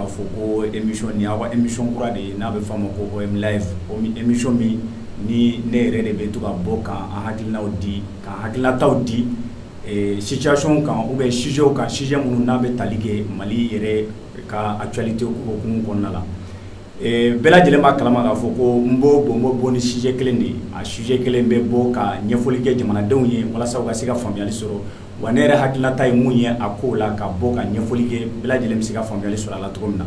Foko émission ni awa émission kura de n'a bɛ fama ko OM Live o émission min ni ne yɛrɛ de bɛ to ka bɔ kan an hakilinaw di kan hakilinataw di situation kan ou bien sujet kan sujet minnu n'a bɛ tali kɛ Mali yɛrɛ ka actualité hukumu kɔnɔna la bɛɛ lajɛlen b'a kalama k'a fɔ ko n bɔ ni sujet kelen de a sujet kelen bɛ bɔ ka ɲɛfɔli kɛ jamanadenw ye walasa u ka se ka faamuyali sɔrɔ wa ne yɛrɛ hakilinata ye mun ye a ko la ka bɔ ka ɲɛfɔli kɛ bɛɛ lajɛlen bɛ se ka faamuyali sɔrɔ a la cogo min na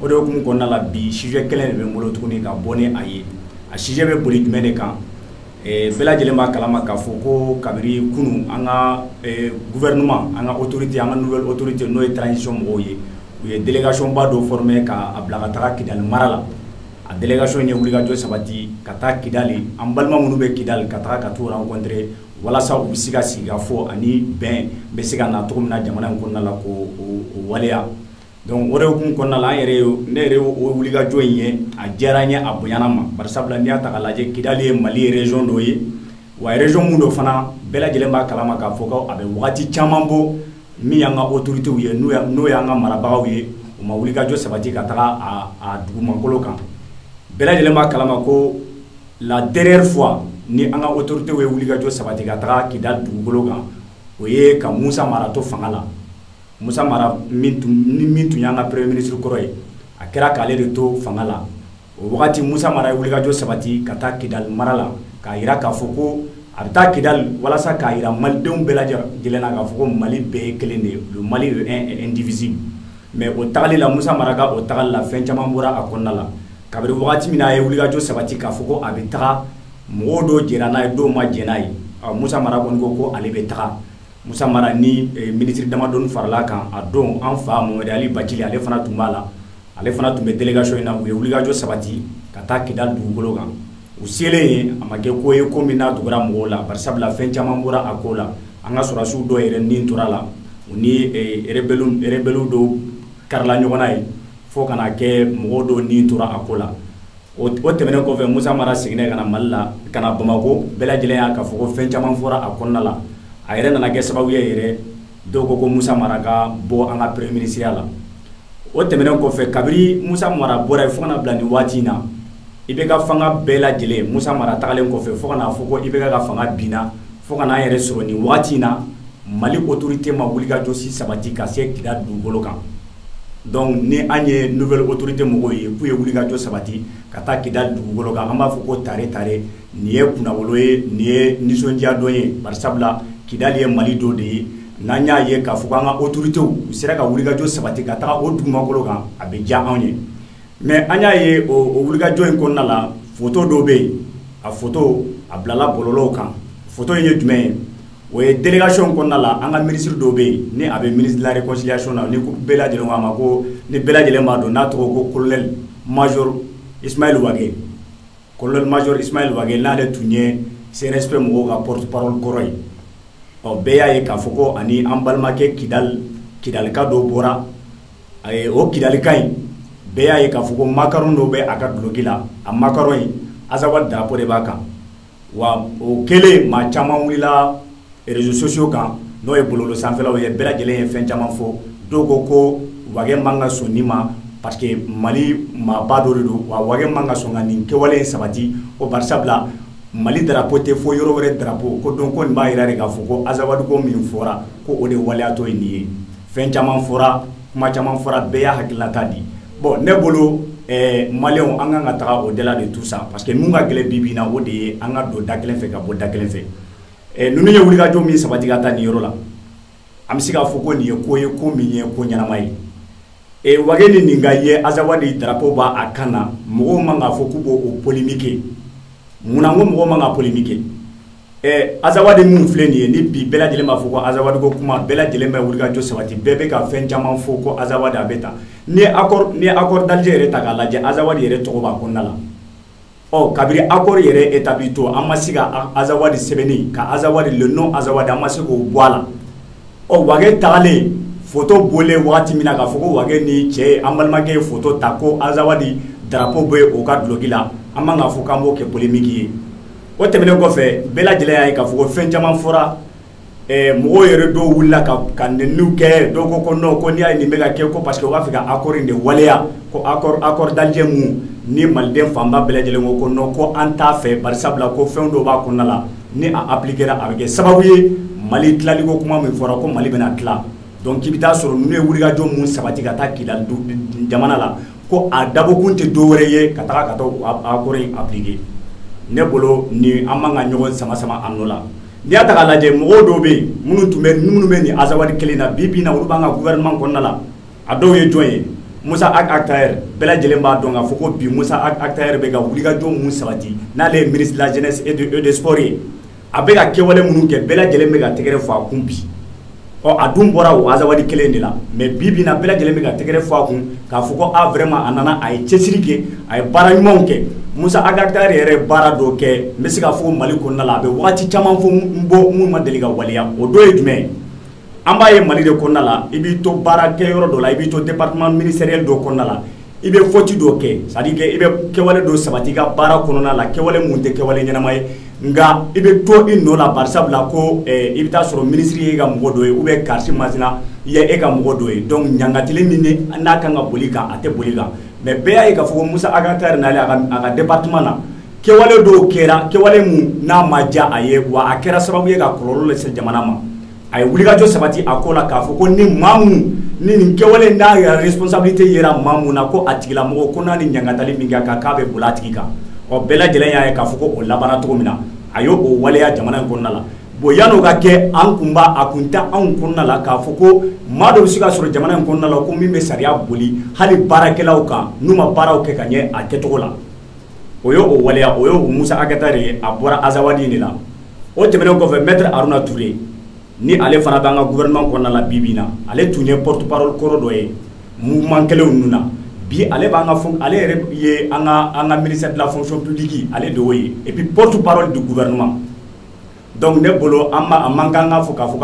o de hukumu kɔnɔna la bi sujet kelen de bɛ n bolo tuguni ka bɔ ni a ye a sujet bɛ boli jumɛn de kan bɛɛ lajɛlen b'a kalama k'a fɔ ko kabiri kunun an ka gouvernement an ka autorité an ka nouvelle autorité n'o ye transition mɔgɔw ye u ye délégation ba dɔ formé ka bila ka taga Kidali mara la a délégation ye wulikajɔ sabati ka taa Kidali an balima minnu bɛ Kidali ka taga ka t'u rencontrer walasa u bɛ se ka sigi ka fɔ ani bɛn bɛ se ka na cogo min na jamana in kɔnɔna la ko waleya donc o de hukumu kɔnɔna la ne yɛrɛ ye o wulikajɔ in ye a diyara n ye a bonyana ma bari sabula n'i y'a ta k'a lajɛ Kidali ye Mali région dɔ ye wa région mun dɔ fana bɛɛ lajɛlen b'a kalama k'a fɔ ko a bɛ wagati caman bɔ min y'an ka autorités ye n'o y'an ka marabagaw ye u ma wulikajɔ sabati ka taga a dugumakolo kan bɛɛ lajɛlen b'a kalama ko la dernière fois ni an ka autorité ye wulikajɔ sabati ka taga Kidali dugukolo kan o ye ka Musa Mara to fanga la Musa Mara min tun y'an ka premier ministre kɔrɔ ye a kɛra k'ale de to fanga la o wagati Musa Mara ye wulikajɔ sabati ka taa Kidali mara la k'a yira k'a fɔ ko a bɛ taa Kidali walasa k'a yira malidenw bɛɛ lajɛlen na k'a fɔ ko Mali bɛɛ ye kelen de ye le Mali est indivisible mais o tagali la Musa Mara ka o tagali la fɛn caman bɔra a kɔnɔna la kabiri wagati min na a ye wulikajɔ sabati k'a fɔ ko a bɛ taga mɔgɔw dɔw jɛra n'a ye dɔw ma jɛ n'a ye Musa Mara kɔni ko ale bɛ taga Musa Mara ni ministre damadɔni farala kan a don an fa Mohamed Ali Bacili ale fana tun b'a la ale fana tun bɛ délégation in na u ye wulikajɔ sabati ka taa Kidali dugukolo kan u selen ye a ma kɛ ko ye ko min n'a dugura mɔgɔw la bari sabula fɛn caman bɔra a ko la an ka sɔrɔdasiw dɔw yɛrɛ nin tora la u ni rebelliw dɔw karila ɲɔgɔn na ye fo kana kɛ mɔgɔw dɔw nin tora a ko la o tɛmɛnen kɔfɛ Musa Mara seginna ka na Mali la ka na Bamako bɛɛ lajɛlen y'a k'a fɔ ko fɛn caman fɔra a kɔnɔna la a yɛrɛ nana kɛ sababu ye yɛrɛ dɔw ko Musa Mara ka bɔ an ka premier ministre la o tɛmɛnen kɔfɛ kabiri Musa Mara bɔra ye fo kana bila nin waati in na i bɛ ka fanga bɛɛ lajɛlen Musa Mara tagalen kɔfɛ fo kana fɔ ko i bɛ ka fanga binna fo kana an yɛrɛ sɔrɔ nin waati in na Mali autorité ma wulikajɔ si sabati ka se Kidali dugukolo kan donc ni an ye nouvelle autorité mɔgɔw ye k'u ye wulikajɔ sabati ka taa Kidali dugukolo kan an b'a fɔ ko tare nin ye kunnawolo ye nin ye nisɔndiya dɔ ye bari sabula Kidali ye Mali dɔ de ye n'an y'a ye k'a fɔ k'an ka autorité u sera ka wulikajɔ sabati ka taga o dugumakolo kan a bɛ diya anw ye mais an y'a ye o wulikajɔ in kɔnɔna la photo dɔ bɛ yen a photo a bilala bɔlɔlɔw kan photo in ye jumɛn ye o ye délégation kɔnɔna la an ka ministre dɔ bɛ yen ni a bɛ ministre de la réconciliation na ni bɛɛ lajɛlen k'a ma ko ni bɛɛ lajɛlen b'a dɔn n'a tɔgɔ ko colonel major Ismaël Wage colonel major Ismaël Wage n'ale tun ye CNSP mɔgɔw ka porte parole kɔrɔ ye bɛɛ y'a ye k'a fɔ ko ani an balimakɛ Kidalika dɔw bɔra o Kidalika in bɛɛ y'a ye k'a fɔ ko makaron dɔw bɛ a ka duloki la a makaron in Azawadi drapeau de b'a kan wa o kɛlen maa caman wulila réseaux sociaux kan n'o ye bɔlɔlɔ sanfɛlaw ye bɛɛ lajɛlen ye fɛn caman fɔ dɔw ko Wage man ka sɔn nin ma parce que Mali maaba dɔ de don wa Wage man ka sɔn ka nin kɛwale in sabati ko bari sabula Mali drapeau tɛ fo yɔrɔ wɛrɛ drapeau ko donc ko nin b'a yira de k'a fɔ ko Azawadi ko min fɔra ko o de waleyatɔ ye nin ye fɛn caman fɔra kuma caman fɔra bɛɛ y'a hakilinata di bon ne bolo maliyɛnw an kan ka taga o delà de tout ça parce que mun ka gɛlɛn bi bi in na o de ye an ka don da kelen fɛ ka bɔ da kelen fɛ ninnu ye wulikajɔ min sabati ka taa nin yɔrɔ la an bɛ se k'a fɔ ko nin ye ko min ye ko ɲɛnama ye Wage ni nin ka ye Azawadi drapeau b'a a kan na mɔgɔw man k'a fɔ k'u b'o polémique munna ko mɔgɔw man ka polémique Azawadi mun filɛ nin ye ni bi bɛɛ lajɛlen b'a fɔ ko Azawadi ko kuma bɛɛ lajɛlen bɛ wulikajɔ sabati bɛɛ bɛ ka fɛn caman fɔ ko Azawadi a bɛ tan ni ye accord d'Alger yɛrɛ ta k'a lajɛ Azawadi yɛrɛ tɔgɔ b'a kɔnɔna la kabiri accord yɛrɛ établi to an ma se ka Azawadi sɛbɛnni ka Azawadi le nom Azawadi an ma se k'o bɔ a la Wage tagalen photo bɔlen wagati min na k'a fɔ ko Wage ni cɛ an balimakɛ ye photo ta ko Azawadi drapeau bɛ o ka duloki la an man k'a fɔ k'an b'o kɛ polémique ye o tɛmɛnen kɔfɛ bɛɛ lajɛlen y'a ye k'a fɔ ko fɛn caman fɔra mɔgɔw yɛrɛ dɔw wulila ka nɛniw kɛ dɔw ko non ko n'i y'a ye nin bɛ ka kɛ ko parce que u b'a fɛ ka accord in de waleya ko accord d'Alger mun ni maliden fanba bɛɛ lajɛlen ko non ko an t'a fɛ bari sabula ko fɛn dɔw b'a kɔnɔna la ni a appliquera a bɛ kɛ sababu ye Mali tilaliko kuma min fɔra ko Mali bɛna tila donc k'i bɛ taa sɔrɔ ninnu ye wulikajɔ mun sabati ka taa Kidali jamana la ko a dabɔkun tɛ dɔwɛrɛ ye ka taa accord in appliquer ne bolo ni an man ka ɲɔgɔn sama an nɔ la. N'i y'a ta k'a lajɛ mɔgɔw dɔw bɛ yen minnu bɛ nin Azawadi kelen na bi na olu b'an ka gouvernement kɔnɔna la a dɔw ye jɔn ye Musa Ag Tahir bɛɛ lajɛlen b'a dɔn k'a fɔ ko bi Musa Ag Tahir bɛ ka wulikajɔ mun sabati n'ale ye ministre de la jeunesse et des sports ye a bɛ ka kɛwale minnu kɛ bɛɛ lajɛlen bɛ ka tɛgɛrɛ fɔ a kun bi a dun bɔra o Azawadi kelen de la mais bi na bɛɛ lajɛlen bɛ ka tɛgɛrɛ fɔ a kun k'a fɔ ko vraiment a nana a ye cɛsiri kɛ a ye baara ɲumanw kɛ Musa Ag Tahir yɛrɛ baara dɔ kɛ n bɛ se ka fɔ Mali kɔnɔna la a bɛ waati caman fɔ mun ma deli ka waleya o dɔ ye jumɛn ye an b'a ye Mali de kɔnɔna la i b'i to baara kɛyɔrɔ dɔ la i b'i to département ministériel dɔ kɔnɔna la i bɛ faute dɔ kɛ c'est à dire que i bɛ kɛwale dɔ sabati i ka baara kɔnɔna la kɛwale mun tɛ kɛwale ɲɛnama ye nka i bɛ to i nɔ la bari sabula ko i bɛ taa sɔrɔ ministre ye e ka mɔgɔ dɔ ye ou bien quartier masina i ye e ka mɔgɔ dɔ ye donc ɲangatili min n'a kan ka boli kan a tɛ boli kan mais bɛɛ y'a ye k'a fɔ ko Musa Ag Tahir nalen a ka département na kɛwale dɔw kɛra kɛwale mun n'a ma diya a ye wa a kɛra sababu ye ka kɔlɔlɔ lase jamana ma a ye wulikajɔ sabati a ko la k'a fɔ ko ni maa mun ni nin kɛwale n'a yɛrɛ responsabilité yera maa mun na ko a tigilamɔgɔ ko n'a ni ɲangatali min kɛ k'a bɛ boli a tigi kan bɛɛ lajɛlen y'a ye k'a fɔ ko o labanna cogo min na a y'o waleya jamana in kɔnɔna la bon yan'o ka kɛ an kun tɛ anw kɔnɔna la k'a fɔ ko maa dɔ bɛ se ka sɔrɔ jamana in kɔnɔna la ko min bɛ sariya boli hali baarakɛlaw kan n'u ma baaraw kɛ ka ɲɛ a kɛcogo la o ye o waleya o ye o Musa Ag Tahir ye a bɔra Azawadi de la o tɛmɛnen kɔfɛ maître Haruna Touré ni ale fana b'an ka gouvernement kɔnɔna la bi na ale tun ye porte parole kɔrɔ dɔ ye mouvement kelenw ninnu na bi ale b'an ka ale yɛrɛ ye an ka ministère de la fonction publique ale de y'o ye et puis porte parole du gouvernement donc ne bolo a man kan ka fɔ k'a fɔ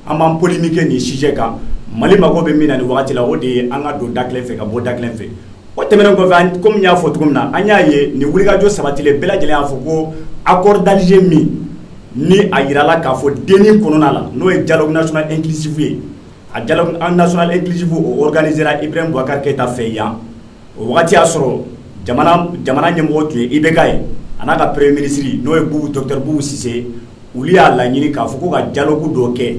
an b'an polémique nin sujet kan Mali mago bɛ min na nin wagati la o de ye an ka don da kelen fɛ ka bɔ da kelen fɛ o tɛmɛnen kɔfɛ comme n y'a fɔ cogo min na an y'a ye nin wulikajɔ sabatilen bɛɛ lajɛlen y'a fɔ ko accord d'Alger min ni a yirala k'a fɔ denni kɔnɔna la n'o ye dialogue national inclusif ye a dialogue national inclusif o organisera Ibrahim Boubacar Keïta fɛ yan o wagati y'a sɔrɔ jamana ɲɛmɔgɔ tun ye IBK ye a n'a ka premier ministre n'o ye docteur Boubou Cissé olu y'a laɲini k'a fɔ ko ka dialogue dɔ kɛ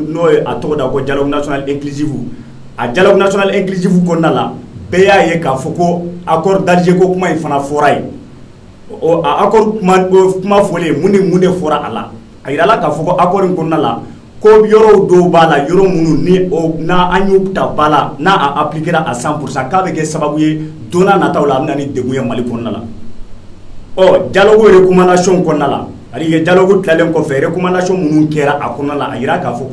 n'o ye a tɔgɔ da ko dialogue national inclusif a dialogue national inclusif kɔnɔna la bɛɛ y'a ye k'a fɔ ko accord d'Alger ko kuma in fana fɔra ye a accord kuma fɔlen mun de fɔra a la a yirala k'a fɔ ko accord in kɔnɔna la ko yɔrɔw dɔw b'a la yɔrɔ minnu n'a an y'u ta ba la n'a a appliquera à 100% k'a bɛ kɛ sababu ye don n'a nataw la a bɛ na ni degun ye Mali kɔnɔna la dialogue recommandation kɔnɔna la c'est-à-dire dialogue tilalen kɔfɛ recommandation minnu kɛra a kɔnɔna la a yira k'a fɔ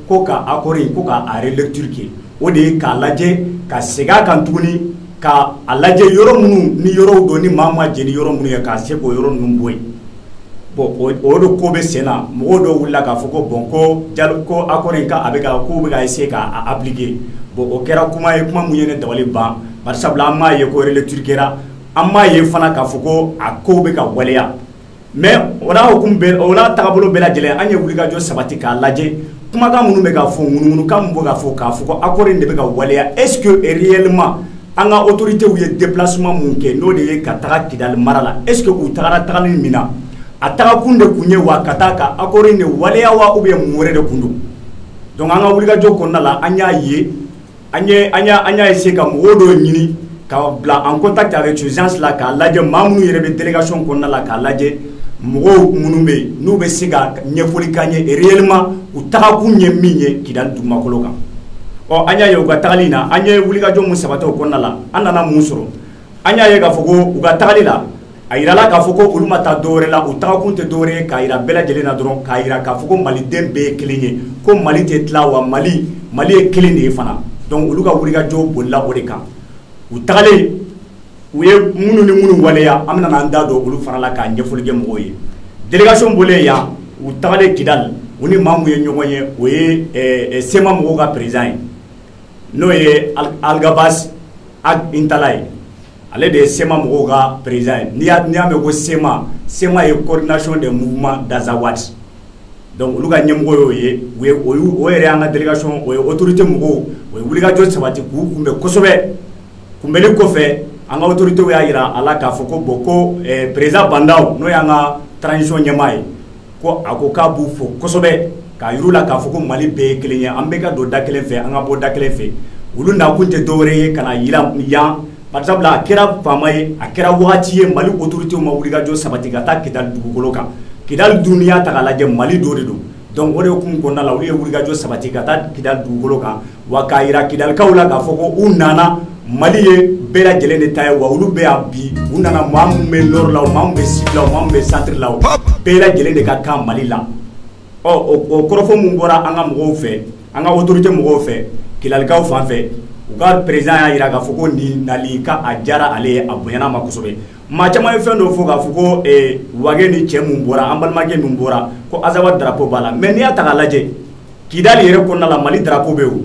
ko ka accord in ko ka a relecture kɛ o de ye k'a lajɛ ka segin a kan tuguni ka a lajɛ yɔrɔ minnu ni yɔrɔw don ni maa ma jɛni yɔrɔ minnu ye k'a se k'o yɔrɔ ninnu bɔ yen bon o de ko bɛ sen na mɔgɔw dɔw wulila k'a fɔ ko bon ko accord in k'u bɛ ka essayer k'a appliquer bon o kɛra kuma ye kuma mun ye ne dabali ban bari sabula an m'a ye ko relecture kɛra an m'a ye fana k'a fɔ ko a kow bɛ ka waleya mais o n'a tagabolo bɛɛ lajɛlen an ye wulikajɔ sabati k'a lajɛ kumakan minnu bɛ ka fɔ ŋunuŋunukan min bɛ k'a fɔ ko accord in de bɛ ka waleya est-ce que réellement an ka autorités ye déplacement mun kɛ n'o de ye ka taga Kidali mara la est-ce que u tagara tagali min na a tagakun de kun ye wa ka taa ka accord in de waleya wa ou bien mun wɛrɛ de kun don donc an ka wulikajɔ kɔnɔna la an y'a ye an y'a essayer ka mɔgɔw dɔw ɲini ka bila en contact avec ces gens là k'a lajɛ maa minnu yɛrɛ bɛ délégation kɔnɔna la k'a lajɛ mɔgɔw minnu bɛ yen n'u bɛ se ka ɲɛfɔli k'an ye réellement u tagakun ye min ye Kidali dugumakolo kan an y'a ye u ka tagali na an ye wulikajɔ mun sabati o kɔnɔna la an nana mun sɔrɔ an y'a ye k'a fɔ ko u ka tagali la a yirala k'a fɔ ko olu ma taa dɔwɛrɛ la u tagakun tɛ dɔwɛrɛ ye k'a yira bɛɛ lajɛlen na dɔrɔn k'a yira k'a fɔ ko maliden bɛɛ ye kelen ye ko Mali tɛ tila wa Mali ye kelen de ye fana donc olu ka wulikajɔ bolila o de kan u tagalen u ye minnu ni minnu waleya an bɛna an da don olu fana la k'a ɲɛfɔli kɛ mɔgɔw ye délégation bɔlen yan u tagalen Kidali u ni maa mun ye ɲɔgɔn ye o ye SEMA mɔgɔw ka président ye n'o ye Algabas Ag Intala ye ale de ye SEMA mɔgɔw ka président ye n'i y'a mɛn ko SEMA ye coordination des mouvements d'Azawad donc olu ka ɲɛmɔgɔ y'o ye o yɛrɛ y'an ka délégation o ye autorité mɔgɔw o ye wulikajɔ sabati k'u kunbɛn kosɛbɛ kunbɛli kɔfɛ an ka autorités y'a yira a la k'a fɔ ko bon ko président Bandaw n'o y'an ka transition ɲɛmaa ye ko a ko k'a b'u fo kosɛbɛ k'a yir'u la k'a fɔ ko Mali bɛɛ ye kelen ye an bɛɛ ka don da kelen fɛ an ka bɔ da kelen fɛ olu nakun tɛ dɔwɛrɛ ye ka na yira yan par exemple a kɛra faama ye a kɛra wagati ye Mali autorités ma wulikajɔ sabati ka taa Kidali dugukolo kan Kidali dun n'i y'a ta k'a lajɛ Mali dɔ de don donc o de hukumu kɔnɔna la olu ye wulikajɔ sabati ka taa Kidali dugukolo kan wa k'a yira Kidalikaw la k'a fɔ ko u nana Mali ye bɛɛ lajɛlen de ta ye wa olu bɛ yan bi u nana maa minnu bɛ nord la o maa minnu bɛ sud la o maa minnu bɛ centre la o bɛɛ lajɛlen de ka kan Mali la o kɔrɔfɔ mun bɔra an ka mɔgɔw fɛ an ka autorité mɔgɔw fɛ Kidalikaw fan fɛ u ka président y'a yira k'a fɔ ko nin nali ka a diyara ale ye a bonyana ma kosɛbɛ maa caman ye fɛn dɔ fɔ k'a fɔ ko wage ni cɛ mun bɔra an balimakɛ min bɔra ko Azawa drapeau b'a la mais n'i y'a ta k'a lajɛ Kidali yɛrɛ kɔnɔna la Mali drapeau bɛ yen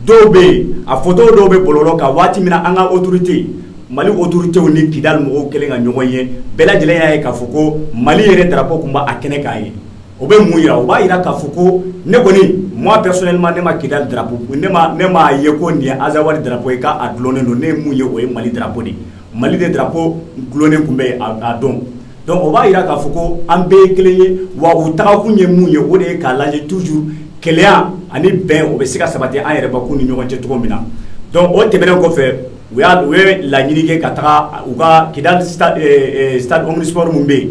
dɔw bɛ yen a photo dɔw bɛ bɔlɔlɔ kan waati min na an ka autorité Mali autorités ni Kidali mɔgɔw kɛlen ka ɲɔgɔn ye bɛɛ lajɛlen y'a ye k'a fɔ ko Mali yɛrɛ drapeau tun b'a kɛnɛ kan ye o bɛ mun yira o b'a yira k'a fɔ ko ne kɔni moi personnellement ne ma Kidali drapeau ne ma ye ko nin ye Azawadi drapeau ye k'a dulonnen don ne ye mun ye o ye Mali drapeau de Mali de drapeau dulonnen tun bɛ a dɔn donc o b'a yira k'a fɔ ko an bɛɛ ye kelen ye wa u tagakun ye mun ye o de ye k'a lajɛ toujours kɛlɛya ani bɛn o bɛ se ka sabati an yɛrɛ bakun ni ɲɔgɔn cɛ cogo min na donc o tɛmɛnen kɔfɛ u ye laɲini kɛ ka taga u ka Kidali stade omnisport mun bɛ yen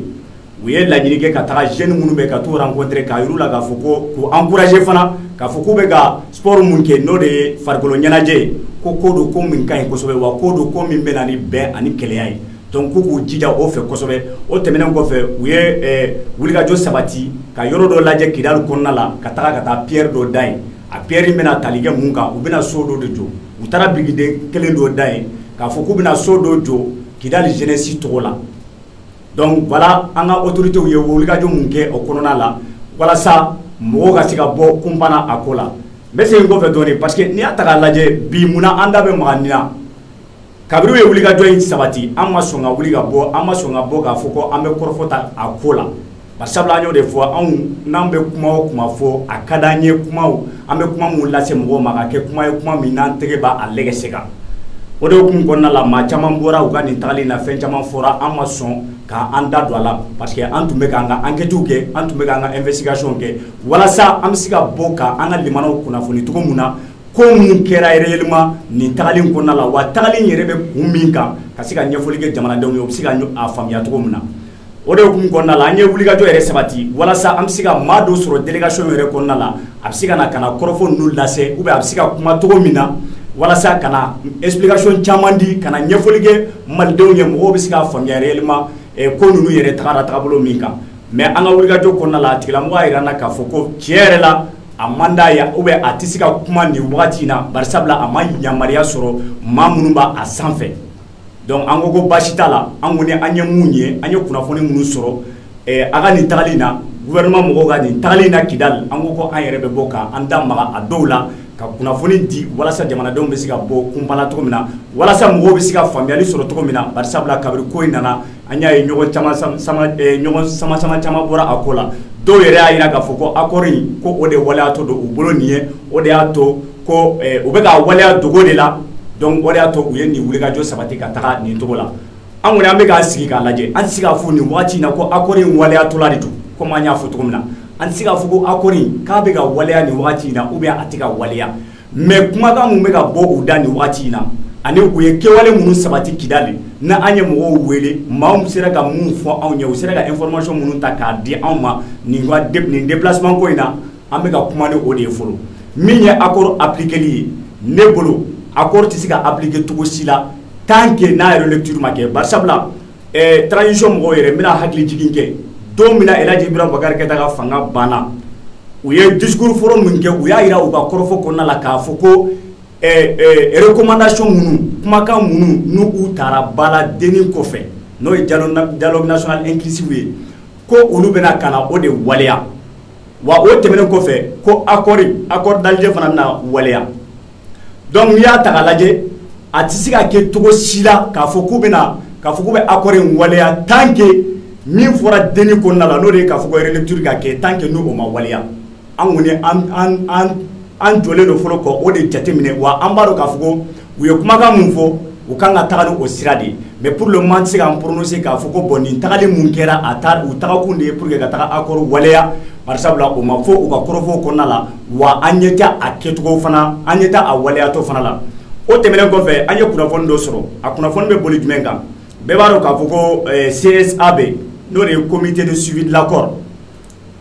u ye laɲini kɛ ka taga jeunes minnu bɛ ka t'u rencontrer k'a yir'u la k'a fɔ ko k'u encourager fana k'a fɔ k'u bɛ ka sport mun kɛ n'o de ye farikolo ɲɛnajɛ ye ko don ko min ka ɲi kosɛbɛ wa ko don ko min bɛ na ni bɛn ani kɛlɛya ye donc k'u jija o fɛ kosɛbɛ o tɛmɛnen kɔfɛ u ye wulikajɔ sabati ka yɔrɔ dɔ lajɛ Kidali kɔnɔna la ka taa pierre dɔ da yen a pierre in bɛna tali kɛ mun kan u bɛna so dɔ de jɔ u taara birikiden kelen dɔ da yen k'a fɔ k'u bɛna so dɔ jɔ Kidali jeunesse tɔgɔ la donc voilà an ka autorités ye wulikajɔ mun kɛ o kɔnɔna la walasa mɔgɔw ka se ka bɔ kunpanna a ko la n bɛ segin kɔfɛ dɔɔnin parce que n'i y'a ta k'a lajɛ bi munna an da bɛ maga nin na kabiri u ye wulikajɔ in sabati an ma sɔn ka wuli ka bɔ an ma sɔn ka bɔ k'a fɔ ko an bɛ kɔrɔfɔ ta a ko la bari sabula an y'o de fɔ anw n'an bɛ kuma o kuma fɔ a ka d'an ye kumaw an bɛ kuma mun lase mɔgɔw ma ka kɛ kuma ye kuma min n'an tɛgɛ b'a lɛgɛsɛ kan o de hukumu kɔnɔna la maa caman bɔra u ka nin tagali na fɛn caman fɔra an ma sɔn k'an da don a la parce que an tun bɛ k'an ka enquêtes kɛ an tun bɛ k'an ka investigation kɛ walasa an bɛ se ka bɔ ka an ka limanaw kunnafoni cogo mun na ko mun kɛra réellement nin tagali in kɔnɔna la wa tagali in yɛrɛ bɛ kun min kan ka se ka ɲɛfɔli kɛ jamanadenw ye u bɛ se ka a faamuya cogo min na o de hukumu kɔnɔna la an ye wulikajɔ yɛrɛ sabati walasa an bɛ se ka maa dɔ sɔrɔ délégation yɛrɛ kɔnɔna la a bɛ se ka na kɔrɔfɔ ninnu lase ou bien a bɛ se ka kuma cogo min na walasa ka na explication caman di ka na ɲɛfɔli kɛ malidenw ye mɔgɔw bɛ se k'a faamuya réellement ko ninnu yɛrɛ tagara tagabolo min kan mais an ka wulikajɔ kɔnɔna la a tigilamɔgɔ y'a yira an na k'a fɔ ko tiɲɛ yɛrɛ la a man d'a ye ou bien a tɛ se ka kuma nin wagati in na bari sabula a ma yamaruya sɔrɔ maa minnu b'a a sanfɛ donc an ko baasi t'a la an kɔni an ye mun ye an ye kunnafoni minnu sɔrɔ a ka nin tagali in na gouvernement mɔgɔw ka nin tagali in na Kidali an ko an yɛrɛ bɛ bɔ k'an da maga a dɔw la ka kunnafoni di walasa jamanadenw bɛ se ka bɔ kunpanna cogo min na walasa mɔgɔw bɛ se ka faamuyali sɔrɔ cogo min na bari sabula kabiri ko in nana an y'a ye ɲɔgɔn sama caman bɔra a ko la dɔw yɛrɛ y'a yira k'a fɔ ko accord in ko o de waleyatɔ don u bolo nin ye o de y'a to ko u bɛ ka waleya dogo de la donc o de y'a to u ye nin wulikajɔ sabati ka taga nin cogo la an kɔni an bɛ k'an sigi k'a lajɛ an tɛ se k'a fɔ nin wagati in na ko accord in waleyatɔla de don komi an y'a fɔ cogo min na an tɛ se k'a fɔ ko accord in k'a bɛ ka waleya nin wagati in na ou bien a tɛ ka waleya mais kumakan mun bɛ ka bɔ u da nin wagati in na ani u ye kɛwale minnu sabati Kidali na an ye mɔgɔw wele maa min sera ka mun fɔ anw ye u sera ka information minnu ta k'a di anw ma nin déplacement ko in na an bɛ ka kuma ni o de ye fɔlɔ min ye accord appliqueli ye ne bolo accord tɛ se ka appliquer cogo si la tant que n'a yɛrɛ lecture ma kɛ bari sabula transition mɔgɔw yɛrɛ n bɛna hakili jigin kɛ don min na El Hadji Ibrahima Boubacar Keïta ka fanga banna u ye discours fɔlɔ min kɛ u y'a yira u ka kɔrɔfɔ kɔnɔna la k'a fɔ ko recommandation minnu kumakan minnu n'u u taara ba la denni kɔfɛ n'o ye dialogue national inclusive ye ko olu bɛna ka na o de waleya wa o tɛmɛnen kɔfɛ ko accord d'Alger fana bɛna waleya donc n'i y'a ta k'a lajɛ a tɛ se ka kɛ cogo si la k'a fɔ k'u bɛ accord in waleya tant que min fɔra deni kɔnɔna la n'o de ye k'a fɔ ko relecture ka kɛ tant que n'o ma waleya an kɔni an jɔlen do fɔlɔ kɔ o de jateminɛ wa an b'a dɔn k'a fɔ ko u ye kumakan mun fɔ u kan ka taga ni o sira de mais pour le moment se k'an prononcer k'a fɔ ko bon nin tagali mun kɛra u tagakun de ye pour que ka taga accord waleya bari sabula o ma fɔ u ka kɔrɔfɔw kɔnɔna la wa an ɲɛ tɛ a kɛcogo fana an ɲɛ tɛ a waleyatɔ fana la o tɛmɛnen kɔfɛ an ye kunnafoni dɔ sɔrɔ a kunnafoni bɛ boli jumɛn kan bɛɛ b'a dɔn k'a fɔ ko CSAB n'o de ye comité de suivi de l'accord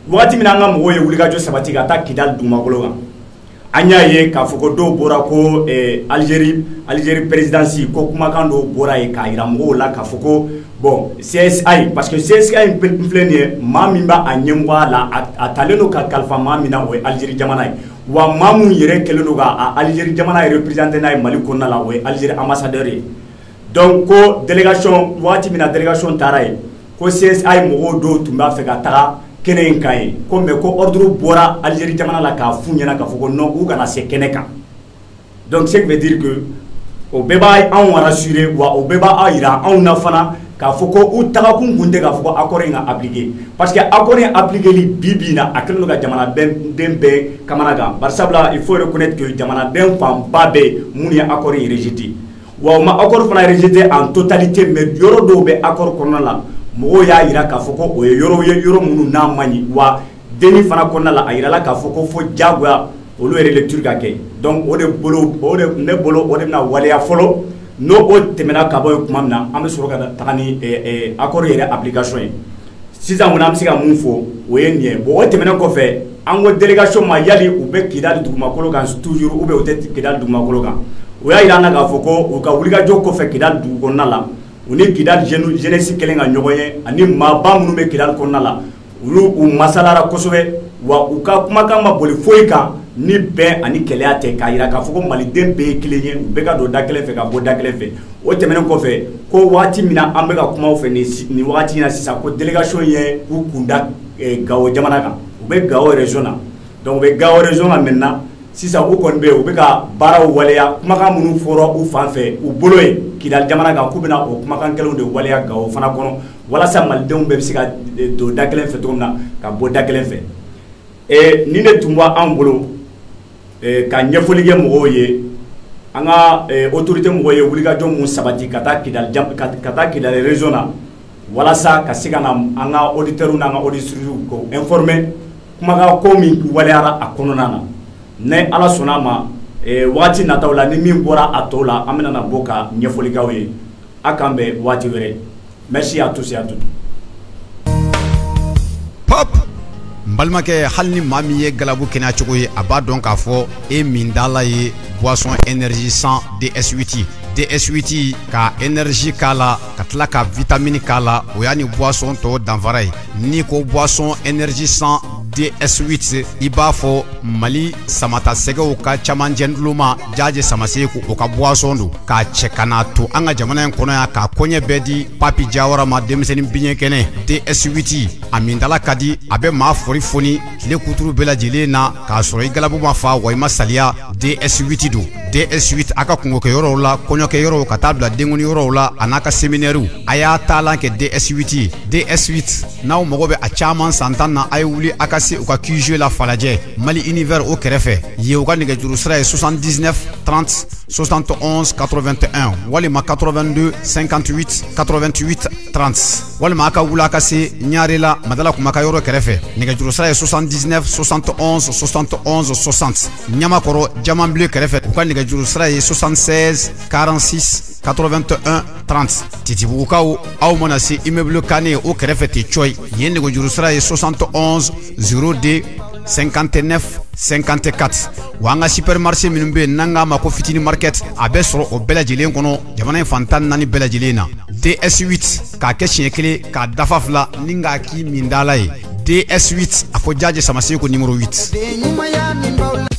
wagati min an ka mɔgɔw ye wulikajɔ sabati ka taa Kidali dugumakolo kan an y'a ye k'a fɔ ko dɔw bɔra ko Algérie présidence ko kumakan dɔw bɔra ye k'a yira mɔgɔw la k'a fɔ ko bon CSI parce que CSI in filɛ nin ye maa min b'a ɲɛmɔgɔya la a talen don ka kalifa maa min na o ye Algérie jamana ye wa maa mun yɛrɛ kɛlen don ka Algérie jamana ye représenté n'a ye Mali kɔnɔna la o ye Algérie ambassadeur ye donc ko délégation wagati min na délégation taara ye ko CSI mɔgɔw dɔw tun b'a fɛ ka taga kɛnɛ in kan ye ko mais ko ordre bɔra Algérie jamana la k'a f'u ɲɛna k'a fɔ ko non u kana se kɛnɛ kan donc ce qui veut dire que o bɛɛ b'a anw rassurer wa o bɛɛ b'a yira anw na fana k'a fɔ ko u tagakun kun tɛ k'a fɔ ko accord in ka appliquer parce que accord in appliquer bi bi in na a kɛlen don ka jamanaden bɛɛ kamana gan bari sabula il faut reconnaître que jamanaden fanba bɛɛ mun ye accord in rejeté wa o ma accord fana rejeté en totalité mais yɔrɔ dɔw bɛ accord kɔnɔna la mɔgɔw y'a yira k'a fɔ ko o ye yɔrɔ ye yɔrɔ minnu n'a man ɲi wa deni fana kɔnɔna la a yirala k'a fɔ ko fo diyagoya olu ye relecture ka kɛ donc o de bolo o de bɛna waleya fɔlɔ n'o o tɛmɛna ka bɔ yen tuma min na an bɛ sɔrɔ ka taga ni accord yɛrɛ application ye sisan kɔni an bɛ se ka mun fɔ o ye nin ye bon o tɛmɛnen kɔfɛ an ko délégation ma yali u bɛ Kidali dugumakolo kan toujours ou bien u tɛ Kidali dugumakolo kan o y'a yira an na k'a fɔ ko u ka wulikajɔ kɔfɛ Kidali dugu kɔnɔna la u ni Kidali jeunesse kɛlen ka ɲɔgɔn ye ani maaba minnu bɛ Kidali kɔnɔna la olu u masalara kosɛbɛ wa u ka kumakan ma boli foyi kan ni bɛn ani kɛlɛya tɛ k'a yira k'a fɔ ko maliden bɛɛ ye kelen ye u bɛɛ ka don da kelen fɛ ka bɔ da kelen fɛ o tɛmɛnen kɔfɛ ko waati min na an bɛ ka kuma u fɛ nin wagati in na sisan ko délégation ye k'u kunda Gao jamana kan u bɛ Gao région na donc u bɛ Gao région na maintenant sisan u kɔni bɛ yen u bɛ ka baaraw waleya kumakan minnu fɔra u fan fɛ u bolo ye Kidali jamana kan k'u bɛna o kumakan kelenw de waleya Gao fana kɔnɔ walasa malidenw bɛɛ bɛ se ka don da kelen fɛ cogo min na ka bɔ da kelen fɛ nin de tun b'a an bolo ka ɲɛfɔli kɛ mɔgɔw ye an ka autorité mɔgɔw ye wulikajɔ mun sabati ka taa Kidali région na walasa ka se ka na an ka auditeurs n'an ka auditrices ko informer kumakan ko min waleyara a kɔnɔna na ni Ala sɔnna a ma waati nataw la ni min bɔra a tɔw la an bɛna bɔ ka ɲɛfɔli k'aw ye a k'an bɛn waati wɛrɛ merci à tous et à toutes. Pop n balimakɛ hali ni maa min ye galabu kɛnɛya cogo ye a b'a dɔn k'a fɔ e min dala ye boisson énergie 100 DS8 DS8 ka énergie k'a la ka tila ka vitamine k'a la o y'a ni boisson tɔw danfara ye n'i ko boisson énergie 100 DS8 i b'a fɔ Mali samata sɛgɛw ka camancɛ duluma Jaje Samase ko o ka boisson do k'a cɛ ka n'a to an ka jamana in kɔnɔ yan k'a koɲɛ bɛɛ di Papi Jawara ma denmisɛnnin biɲɛ kɛnɛ DS8 a mintala ka di a bɛ maa fori foni tile kuturu bɛɛ lajɛlen na k'a sɔrɔ i galabu ma fa wa i ma saliya DS8 do DS8 a ka kungokɛyɔrɔw la kɔɲɔkɛyɔrɔw ka taa bila denkuni yɔrɔw la a n'a ka séminaire a y'a taalan kɛ DS8 DS8 n'aw mago bɛ a caman san tan na a ye wuli a ka se u ka QG la Falajɛ Mali univers o kɛrɛfɛ ye u ka nɛgɛjuru sira ye 79 30 71 81 walima 82 58 88 30 walima a ka wuli a ka se Ɲare la Madala Kumaka yɔrɔ kɛrɛfɛ nɛgɛjuru sira ye 79 71 71 60 Ɲamakɔrɔ Jamanbile kɛrɛfɛ u ka nɛgɛjuru sira ye 76 46 81 30 Titibugukaw aw mana se immeuble Kane o kɛrɛfɛ tɛ coy yen nɛgɛjuru sira ye 71 02 59 54 wa an ka supermarché minnu bɛ n'an k'a ma ko fitini market a bɛ sɔrɔ o bɛɛ lajɛlen kɔnɔ jamana in fan tan naani bɛɛ lajɛlen na DS8 k'a kɛ siɲɛ kelen k'a dafa fila ni k'a k'i min dala ye DS8 a fɔ Jaje Samase ko numéro 8